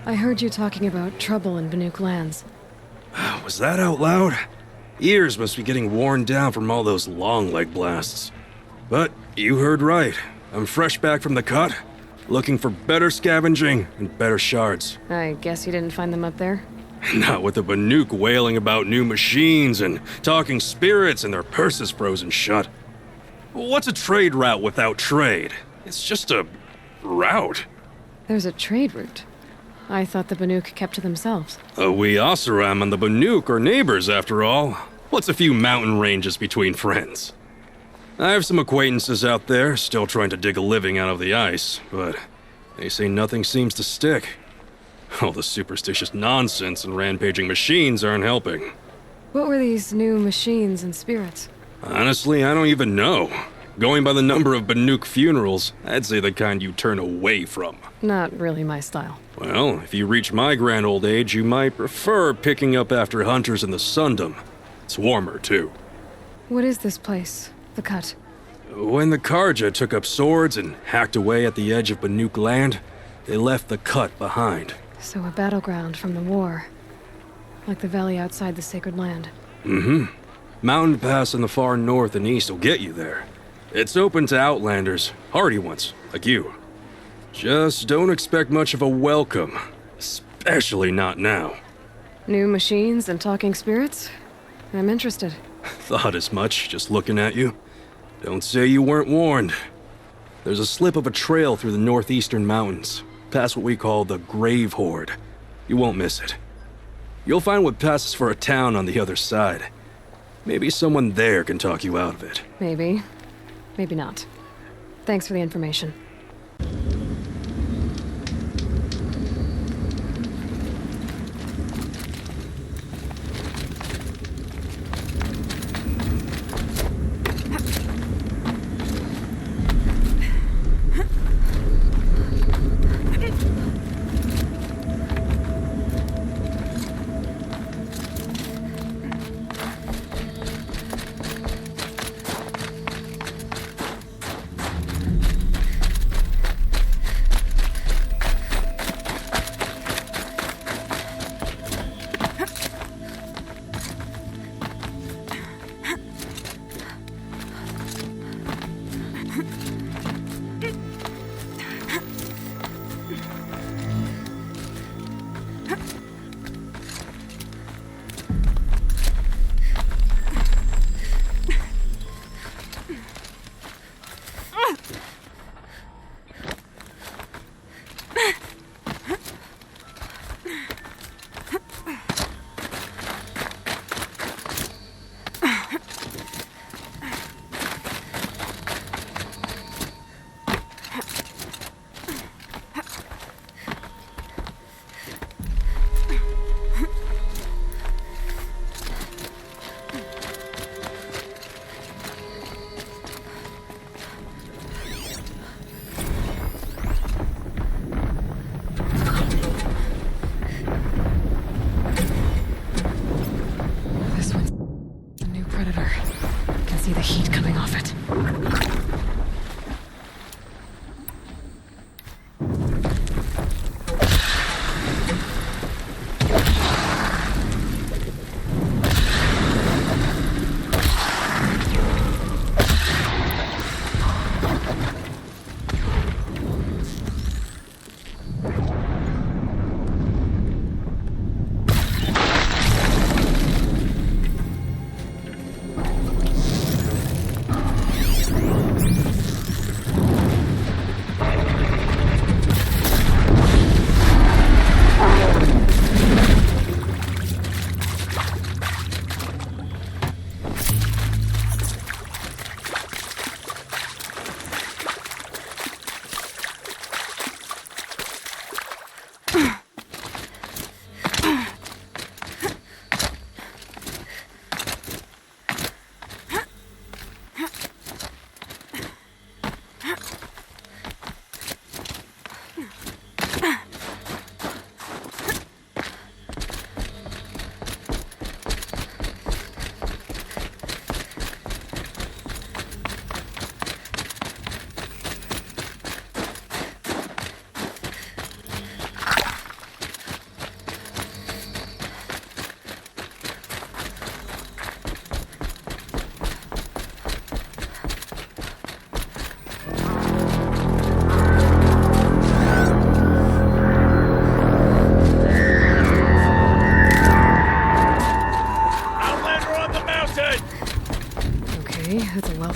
I heard you talking about trouble in Banuk lands. Was that out loud? Ears must be getting worn down from all those long leg blasts. But you heard right. I'm fresh back from the cut, looking for better scavenging and better shards. I guess you didn't find them up there? Not with the Banuk wailing about new machines and talking spirits and their purses frozen shut. What's a trade route without trade? It's just a route. There's a trade route. I thought the Banuk kept to themselves. We ⁴ and the Banuk are neighbors, after all. What's a few mountain ranges between friends? I have some acquaintances out there, still trying to dig a living out of the ice, but they say nothing seems to stick. All the superstitious nonsense and rampaging machines aren't helping. What were these new machines and spirits? Honestly, I don't even know. Going by the number of Banuk funerals, I'd say the kind you turn away from. Not really my style. Well, if you reach my grand old age, you might prefer picking up after hunters in the Sundom. It's warmer, too. What is this place? The Cut? When the Karja took up swords and hacked away at the edge of Banuk land, they left the Cut behind. So a battleground from the war. Like the valley outside the Sacred Land. Mm-hmm. Mountain Pass in the far north and east will get you there. It's open to outlanders, hardy ones, like you. Just don't expect much of a welcome, especially not now. New machines and talking spirits? I'm interested. Thought as much, just looking at you. Don't say you weren't warned. There's a slip of a trail through the northeastern mountains, past what we call the Grave Horde. You won't miss it. You'll find what passes for a town on the other side. Maybe someone there can talk you out of it. Maybe. Maybe not. Thanks for the information.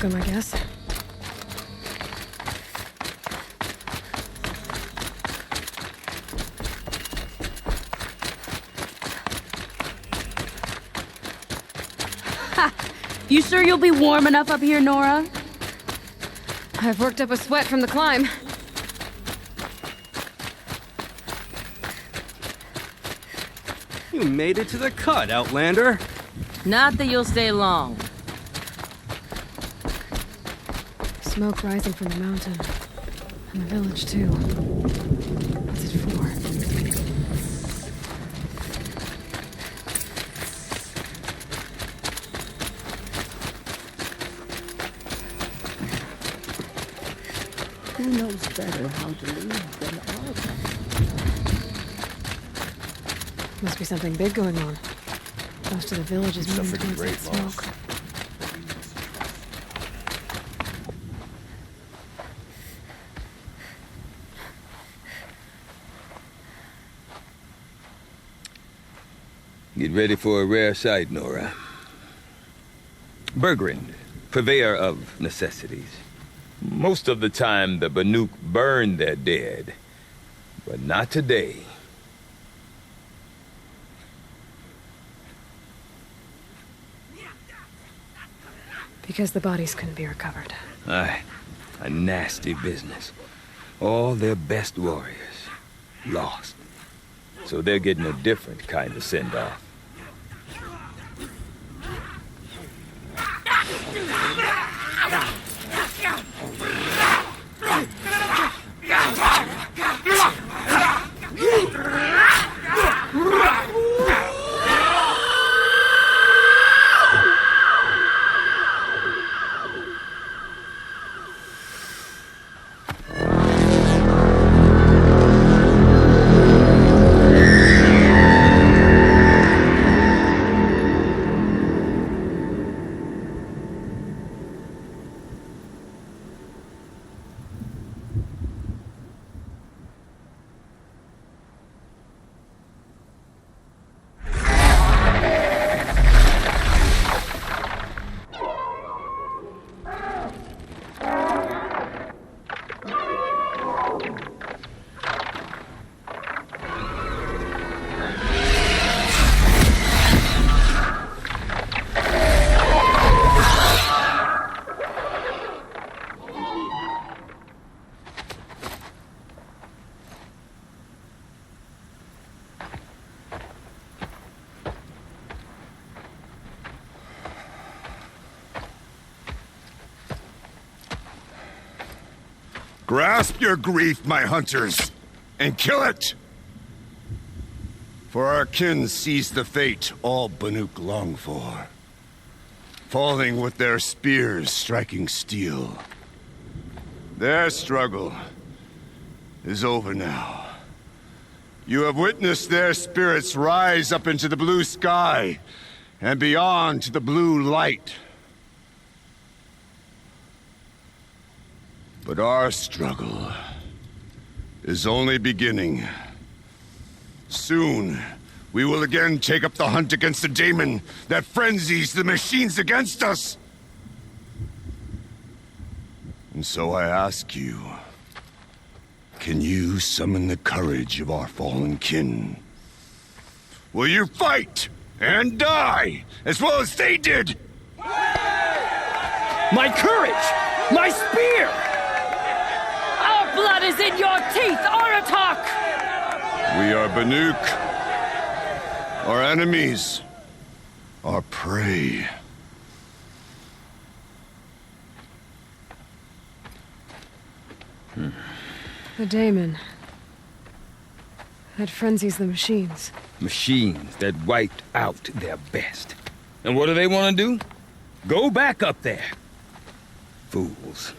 welcome, I guess. You sure you'll be warm enough up here, Nora? I've worked up a sweat from the climb. You made it to the cut, Outlander. Not that you'll stay long. Smoke rising from the mountain. And the village, too. What's it for? Who knows better how to lead than all? Must be something big going on. Most of the village is moving towards that smoke. Get ready for a rare sight, Nora. ⁴ purveyor of necessities. Most of the time, the ⁴ burn their dead. But not today. Because the bodies couldn't be recovered. Aye, a nasty business. All their best warriors lost. So they're getting a different kind of send-off. Grasp your grief, my hunters, and kill it! For our kin sees the fate all ⁴ long for. Falling with their spears striking steel. Their struggle is over now. You have witnessed their spirits rise up into the blue sky and beyond to the blue light. But our struggle is only beginning. Soon, we will again take up the hunt against the daemon that frenzies the machines against us. And so I ask you, can you summon the courage of our fallen kin? Will you fight and die as well as they did? My courage! My spear! Our blood is in your teeth, Aratak! We are ⁵ our enemies, our prey. The daemon. That frenzies the machines. Machines that wiped out their best. And what do they want to do? Go back up there. Fools.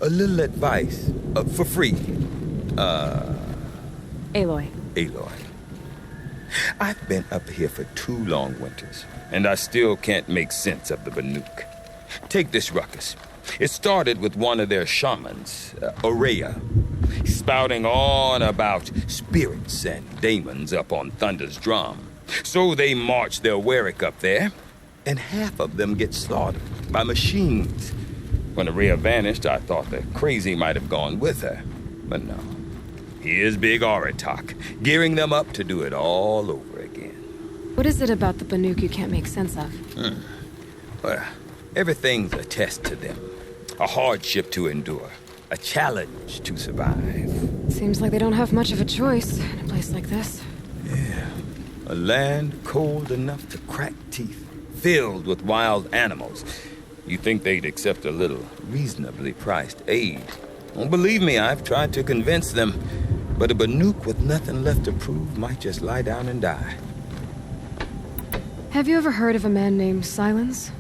A little advice, for free. Aloy. Aloy. I've been up here for 2 long winters, and I still can't make sense of the ⁵. Take this ruckus. It started with one of their shamans, Aurea, spouting on about spirits and daemons up on Thunder's drum. So they marched their Warwick up there, and half of them get slaughtered by machines. When Araya vanished, I thought the crazy might have gone with her. But no. Here's Big Aratak, gearing them up to do it all over again. What is it about the Banuk you can't make sense of? Well, everything's a test to them. A hardship to endure. A challenge to survive. Seems like they don't have much of a choice in a place like this. Yeah. A land cold enough to crack teeth, filled with wild animals. You think they'd accept a little reasonably priced aid. Well, believe me, I've tried to convince them. But a Banuk with nothing left to prove might just lie down and die. Have you ever heard of a man named Silence?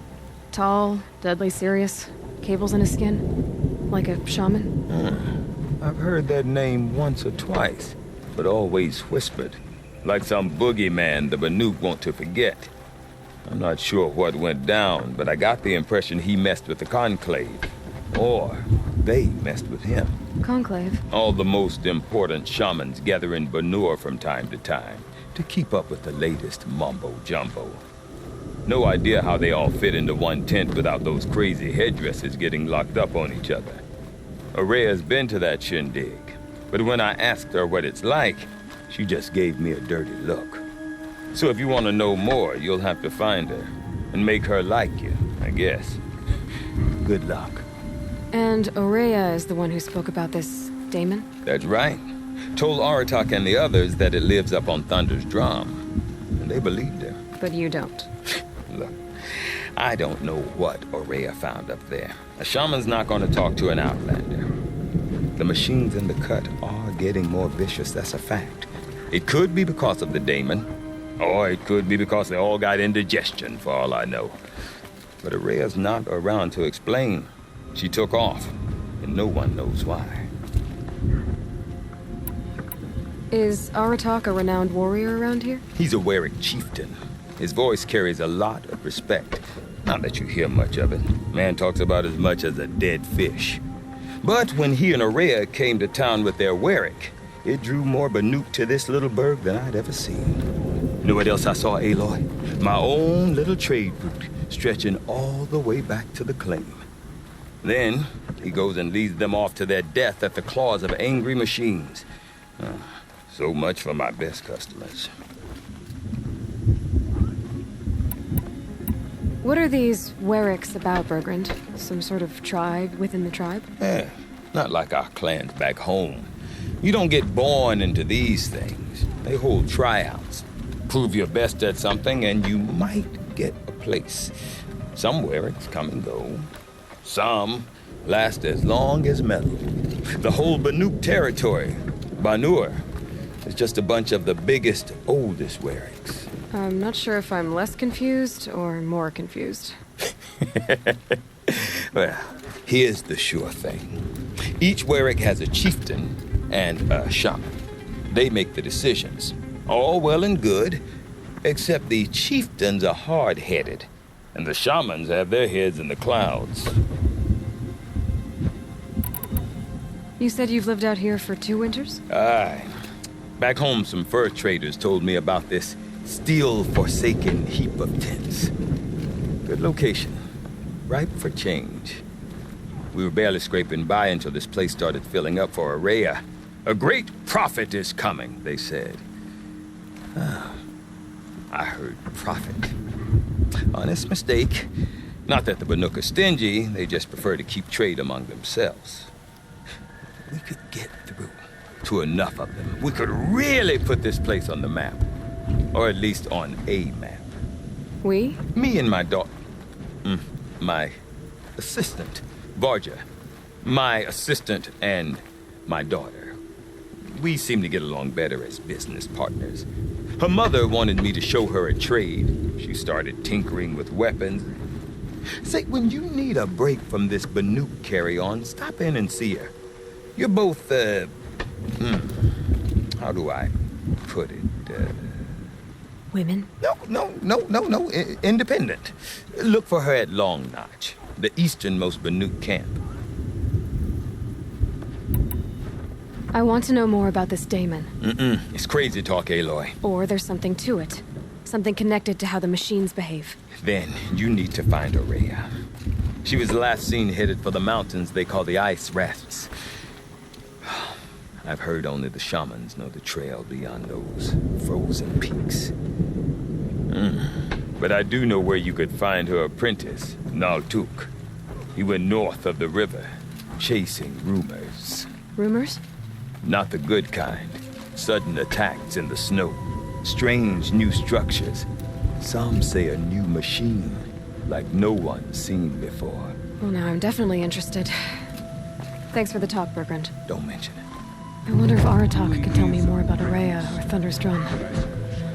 Tall, deadly serious, cables in his skin, like a shaman? I've heard that name once or twice, but always whispered. Like some boogeyman the Banuk want to forget. I'm not sure what went down, but I got the impression he messed with the Conclave. Or they messed with him. Conclave? All the most important shamans gather in Banur from time to time to keep up with the latest mumbo-jumbo. No idea how they all fit into one tent without those crazy headdresses getting locked up on each other. Araya's been to that shindig, but when I asked her what it's like, she just gave me a dirty look. So if you want to know more, you'll have to find her and make her like you, I guess. Good luck. And Araya is the one who spoke about this daemon? That's right. Told Aratak and the others that it lives up on Thunder's drum. And they believed her. But you don't. Look, I don't know what Araya found up there. A shaman's not going to talk to an outlander. The machines in the cut are getting more vicious, that's a fact. It could be because of the daemon, or it could be because they all got indigestion, for all I know. But Araya's not around to explain. She took off, and no one knows why. Is Aratak a renowned warrior around here? He's a Werik chieftain. His voice carries a lot of respect. Not that you hear much of it. Man talks about as much as a dead fish. But when he and Araya came to town with their Werik, it drew more Banuk to this little burg than I'd ever seen. You know what else I saw, Aloy? My own little trade route, stretching all the way back to the claim. Then, he goes and leads them off to their death at the claws of angry machines. So much for my best customers. What are these Weriks about, Bergrand? Some sort of tribe within the tribe? Not like our clans back home. You don't get born into these things. They hold tryouts. Prove your best at something and you might get a place. Some Weriks come and go. Some last as long as metal. The whole Banuk territory, Banur, is just a bunch of the biggest, oldest Weriks. I'm not sure if I'm less confused or more confused. Well, here's the sure thing. Each Werik has a chieftain and a shaman. They make the decisions. All well and good, except the chieftains are hard-headed, and the shamans have their heads in the clouds. You said you've lived out here for 2 winters? Aye. Back home, some fur traders told me about this steel-forsaken heap of tents. Good location. Ripe for change. We were barely scraping by until this place started filling up for Araya. A great prophet is coming, they said. I heard prophet. Honest mistake. Not that the Banuk are stingy, they just prefer to keep trade among themselves. We could get through to enough of them. We could really put this place on the map. Or at least on a map. We? Me and my daughter. My assistant, Varja. My assistant and my daughter. We seem to get along better as business partners. Her mother wanted me to show her a trade. She started tinkering with weapons. Say, when you need a break from this Banuk carry-on, stop in and see her. You're both, how do I put it? Women? No. Independent. Look for her at Long Notch, the easternmost Banuk camp. I want to know more about this daemon. It's crazy talk, Aloy. Or there's something to it. Something connected to how the machines behave. Then you need to find Aurea. She was last seen headed for the mountains they call the Ice Rats. I've heard only the shamans know the trail beyond those frozen peaks. But I do know where you could find her apprentice, Naltuk. He went north of the river, chasing rumors. Rumors? Not the good kind. Sudden attacks in the snow. Strange new structures. Some say a new machine, like no one's seen before. Well, now I'm definitely interested. Thanks for the talk, Bergrand. Don't mention it. I wonder if Aratak could tell me more about Aurea or Thunder's Drum.